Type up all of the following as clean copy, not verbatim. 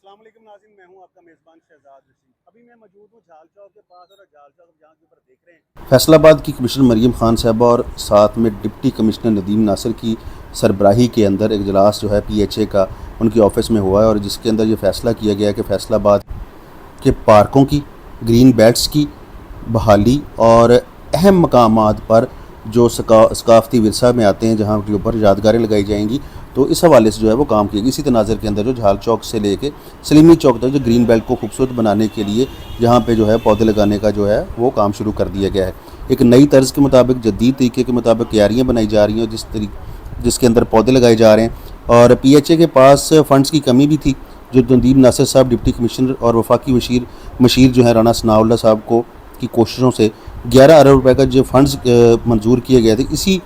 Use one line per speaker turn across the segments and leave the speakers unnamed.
अस्सलाम वालेकुम नाज़रीन, मैं हूं आपका मेज़बान शहजाद रशीद। अभी मैं मौजूद हूं झाल चौक के पास और झाल चौक जहां के ऊपर देख रहे हैं फैसलाबाद की कमिश्नर मरीम खान साहबा और साथ में डिप्टी कमिश्नर नदीम नासिर की सरबराही के अंदर एक इजलास जो है PHA का उनकी ऑफिस में हुआ है और जिसके अंदर ये फैसला किया गया है कि फैसलाबाद के पार्कों की, ग्रीन बेल्ट्स की बहाली और अहम मकामात पर जो सकाफ़ती विरसा में आते हैं जहाँ के ऊपर यादगारें लगाई जाएंगी, तो इस हवाले से जो है वो काम किया गया। इसी तनाज़र के अंदर जो झाल चौक से लेके सलीमी चौक तक जो ग्रीन बेल्ट को खूबसूरत बनाने के लिए जहाँ पे जो है पौधे लगाने का जो है वो काम शुरू कर दिया गया है। एक नई तर्ज के मुताबिक, जदीद तरीके के मुताबिक क्यारियाँ बनाई जा रही हैं जिसके अंदर पौधे लगाए जा रहे हैं। और PHA के पास फ़ंड्स की कमी भी थी, जो नदीम नासिर साहब डिप्टी कमिश्नर और वफाकी मशीर जो है राना सनाउल्लाह साहब को की कोशिशों से 11 अरब रुपए का जो फ़ंड्स मंजूर किए गए थे, इसी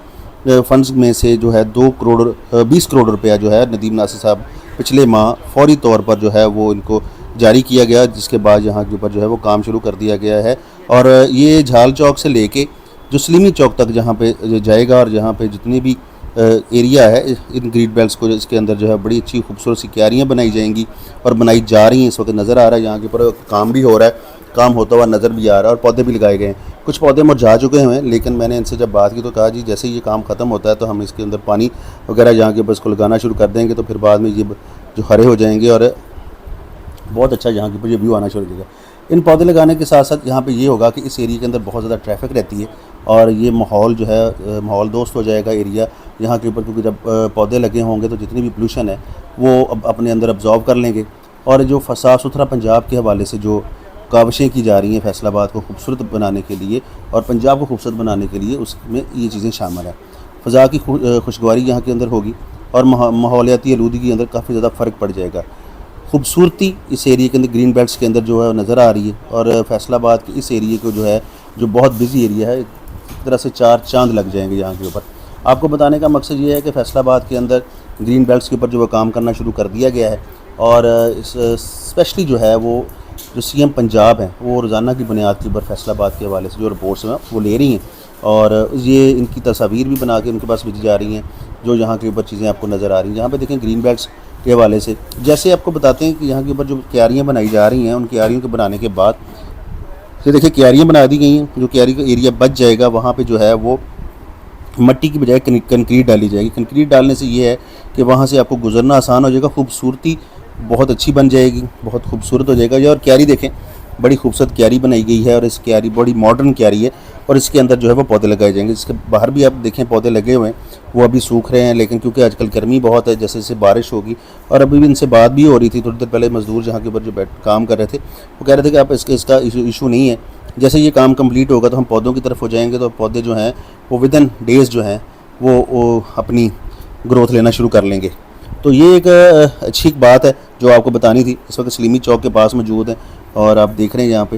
फ़ंड्स में से जो है 20 करोड़ रुपया जो है नदीम नासिर साहब पिछले माह फौरी तौर पर जो है वो इनको जारी किया गया, जिसके बाद यहाँ के ऊपर जो है वो काम शुरू कर दिया गया है। और ये झाल चौक से लेके जो सलीमी चौक तक जहाँ पे जाएगा और जहाँ पे जितनी भी एरिया है इन ग्रीन बेल्ट्स को इसके अंदर जो है बड़ी अच्छी खूबसूरत सी क्यारियाँ बनाई जाएंगी और बनाई जा रही हैं। इस वक्त नज़र आ रहा है यहाँ के ऊपर काम भी हो रहा है, काम होता हुआ नज़र भी आ रहा है और पौधे भी लगाए गए हैं। कुछ पौधे मुरझा चुके हैं, लेकिन मैंने इनसे जब बात की तो कहा जी जैसे ये काम ख़त्म होता है तो हम इसके अंदर पानी वगैरह यहाँ के ऊपर इसको लगाना शुरू कर देंगे, तो फिर बाद में ये जो हरे हो जाएंगे और बहुत अच्छा यहाँ के ऊपर ये व्यू आना शुरू हो जाएगा। इन पौधे लगाने के साथ साथ यहाँ पे ये होगा कि इस एरिया के अंदर बहुत ज़्यादा ट्रैफिक रहती है और ये माहौल जो है माहौल दोस्त हो जाएगा एरिया यहाँ के ऊपर, क्योंकि जब पौधे लगे होंगे तो जितनी भी पोल्यूशन है वो अब अपने अंदर अब्जॉर्व कर लेंगे। और जो साफ़ सुथरा पंजाब के हवाले से जो काविशें की जा रही हैं फैसलाबाद को खूबसूरत बनाने के लिए और पंजाब को खूबसूरत बनाने के लिए, उसमें ये चीज़ें शामिल हैं। फ़ज़ा की खुशगवारी यहाँ के अंदर होगी और माहौलियाती आलूदगी के अंदर काफ़ी ज़्यादा फ़र्क पड़ जाएगा। खूबसूरती इस एरिए के अंदर ग्रीन बेल्ट्स के अंदर जो है नज़र आ रही है और फैसलाबाद के इस एरिए को जो है जो बहुत बिजी एरिया है, एक तरह से चार चांद लग जाएंगे यहाँ के ऊपर। आपको बताने का मकसद ये है कि फैसलाबाद के अंदर ग्रीन बेल्ट्स के ऊपर जो है काम करना शुरू कर दिया गया है और स्पेशली जो है वो जो CM पंजाब हैं वो रोज़ाना की बुनियाद के ऊपर फैसलाबाद के हवाले से जो रिपोर्ट्स हैं वो ले रही हैं और ये इनकी तस्वीर भी बना के उनके पास भेजी जा रही हैं, जो यहाँ के ऊपर चीज़ें आपको नज़र आ रही हैं। यहाँ पे देखें ग्रीन बेल्ट्स के हवाले से जैसे आपको बताते हैं कि यहाँ के ऊपर जो क्यारियाँ बनाई जा रही हैं, उन क्यारियों के बनाने के बाद ये देखिए क्यारियाँ बना दी गई हैं। जो क्यारी का एरिया बच जाएगा वहाँ पे जो है वो मट्टी की बजाय कंक्रीट डाली जाएगी। कंक्रीट डालने से ये है कि वहाँ से आपको गुजरना आसान हो जाएगा, खूबसूरती बहुत अच्छी बन जाएगी, बहुत खूबसूरत हो जाएगा। ये और क्यारी देखें, बड़ी खूबसूरत क्यारी बनाई गई है और इस क्यारी बड़ी मॉडर्न क्यारी है और इसके अंदर जो है वो पौधे लगाए जाएंगे। इसके बाहर भी आप देखें पौधे लगे हुए हैं, वो अभी सूख रहे हैं, लेकिन क्योंकि आजकल गर्मी बहुत है, जैसे जैसे बारिश होगी और अभी भी इनसे बात भी हो रही थी थोड़ी देर पहले, मजदूर जहाँ के ऊपर जो काम कर रहे थे वो कह रहे थे कि आप इसका इशू नहीं है, जैसे ये काम कंप्लीट होगा तो हम पौधों की तरफ हो जाएंगे, तो पौधे जो हैं वो विदिन डेज़ जो हैं वो अपनी ग्रोथ लेना शुरू कर लेंगे। तो ये एक अच्छी बात है जो आपको बतानी थी। इस वक्त सलीमी चौक के पास मौजूद है और आप देख रहे हैं यहाँ पे,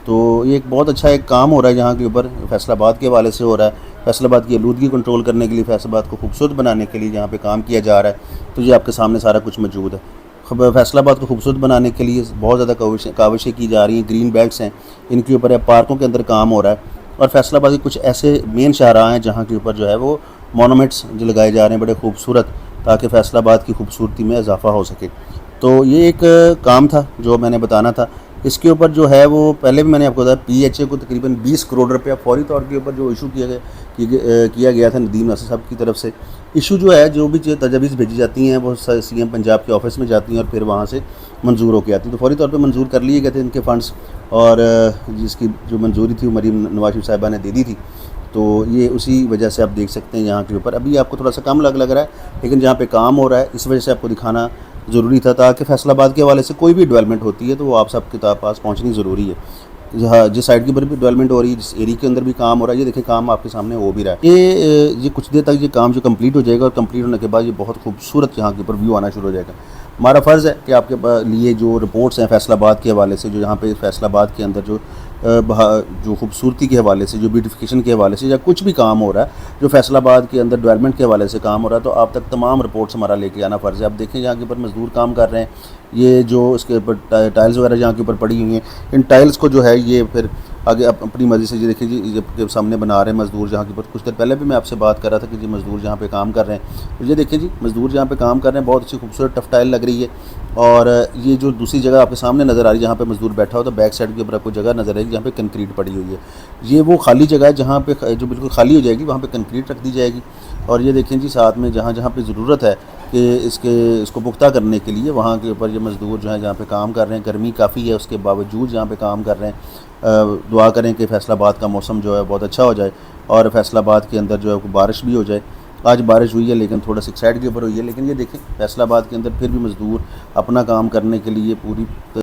तो ये एक बहुत अच्छा एक काम हो रहा है यहाँ के ऊपर फैसलाबाद के हवाले से हो रहा है। फैसलाबाद की आलूदगी कंट्रोल करने के लिए, फैसलाबाद को खूबसूरत बनाने के लिए यहाँ पे काम किया जा रहा है। तो ये आपके सामने सारा कुछ मौजूद है। फैसलाबाद को खूबसूरत बनाने के लिए बहुत ज़्यादा काविशें की जा रही हैं। ग्रीन बेल्ट्स हैं, इनके ऊपर पार्कों के अंदर काम हो रहा है और फैसलाबाद के कुछ ऐसे मेन शाहराह हैं जहाँ के ऊपर जो है वो मोनूमेंट्स जो लगाए जा रहे हैं बड़े खूबसूरत, ताकि फैसलाबाद की खूबसूरती में इजाफा हो सके। तो ये एक काम था जो मैंने बताना था। इसके ऊपर जो है वो पहले भी मैंने आपको बताया, PHA को तकरीबन 20 करोड़ रुपया फौरी तौर के ऊपर जो इशू किया गया था नदीम नासिर साहब की तरफ से। इशू जो है, जो भी तजावीज़ भेजी जाती हैं वो CM पंजाब के ऑफिस में जाती हैं और फिर वहाँ से मंजूर होकर आती हैं। तो फौरी तौर पे मंजूर कर लिए गए थे इनके फ़ंड्स और जिसकी जो मंजूरी थी मरीम नवाज शरीफ साहिबा ने दे दी थी। तो ये उसी वजह से आप देख सकते हैं यहाँ के ऊपर अभी आपको थोड़ा सा कम लग रहा है, लेकिन जहाँ पे काम हो रहा है इस वजह से आपको दिखाना ज़रूरी था, ताकि फैसलाबाद के हवाले से कोई भी डेवलपमेंट होती है तो वो आप सबके पास पहुँचनी ज़रूरी है। जहाँ जिस साइड के ऊपर भी डेवलपमेंट हो रही है, जिस एरिया के अंदर भी काम हो रहा है, ये देखिए काम आपके सामने हो भी रहा है। ये कुछ देर तक ये काम जो कंप्लीट हो जाएगा और कंप्लीट होने के बाद ये बहुत खूबसूरत यहाँ के ऊपर व्यू आना शुरू हो जाएगा। हमारा फ़र्ज़ है कि आपके लिए जो रिपोर्ट्स हैं फैसलाबाद के हवाले से, जो यहाँ पे फैसलाबाद के अंदर जो खूबसूरती के हवाले से, जो ब्यूटिफिकेशन के हवाले से या कुछ भी काम हो रहा है, जो फैसलाबाद के अंदर डेवलपमेंट के हवाले से काम हो रहा है, तो आप तक तमाम रिपोर्ट्स हमारा लेके आना फ़र्ज़ है। आप देखें यहाँ के ऊपर मज़दूर काम कर रहे हैं, ये जो इसके ऊपर टाइल्स वगैरह यहाँ के ऊपर पड़ी हुई हैं, इन टाइल्स को जो है ये फिर आगे अपनी मर्ज़ी से ये देखिए जी, ये सामने बना रहे हैं मज़दूर जहाँ के ऊपर। कुछ देर पहले भी मैं आपसे बात कर रहा था कि जी मज़दूर जहाँ पे काम कर रहे हैं, तो ये देखिए जी मज़दूर जहाँ पे काम कर रहे हैं, बहुत अच्छी खूबसूरत टफ टाइल लग रही है। और ये जो दूसरी जगह आपके सामने नज़र आ रही है जहाँ पे मज़दूर बैठा होता है, बैक साइड के ऊपर आपको जगह नज़र आएगी जहाँ पे कंक्रीट पड़ी हुई है। ये वो खाली जगह है जहाँ पे जो बिल्कुल खाली हो जाएगी, वहाँ पे कंक्रीट रख दी जाएगी। और ये देखें जी साथ में जहाँ जहाँ पे ज़रूरत है कि इसको पुख्ता करने के लिए, वहाँ के ऊपर ये मज़दूर जो हैं जहाँ पे काम कर रहे हैं, गर्मी काफ़ी है उसके बावजूद जहाँ पे काम कर रहे हैं। दुआ करें कि फैसलाबाद का मौसम जो है बहुत अच्छा हो जाए और फैसलाबाद के अंदर जो है बारिश भी हो जाए। आज बारिश हुई है लेकिन थोड़ा सा साइड के ऊपर हुई है, लेकिन ये देखें फैसलाबाद के अंदर फिर भी मज़दूर अपना काम करने के लिए पूरी